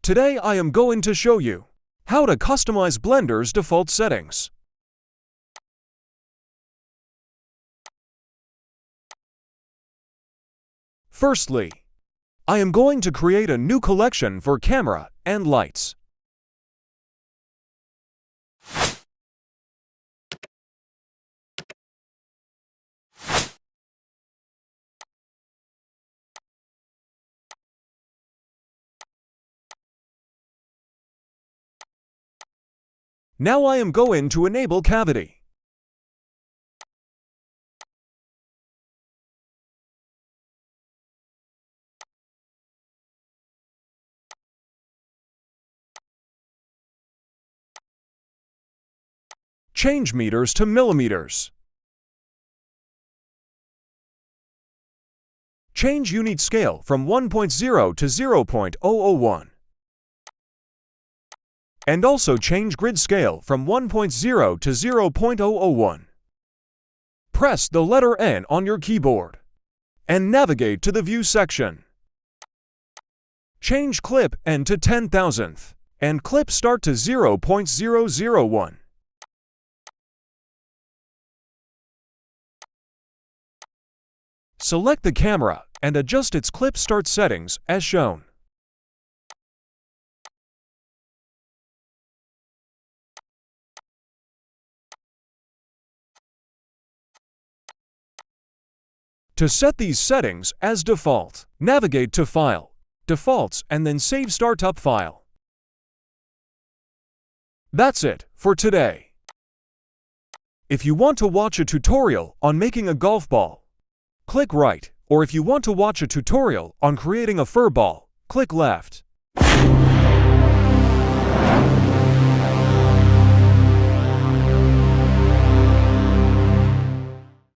Today I am going to show you how to customize Blender's default settings. Firstly, I am going to create a new collection for camera and lights. Now I am going to enable cavity. Change meters to millimeters. Change unit scale from 1.0 to 0.001. And also change grid scale from 1.0 to 0.001. Press the letter N on your keyboard and navigate to the View section. Change clip N to 10,000th and clip start to 0.001. Select the camera and adjust its clip start settings as shown. To set these settings as default, navigate to File, Defaults, and then Save Startup File. That's it for today. If you want to watch a tutorial on making a golf ball, click right, or if you want to watch a tutorial on creating a fur ball, click left.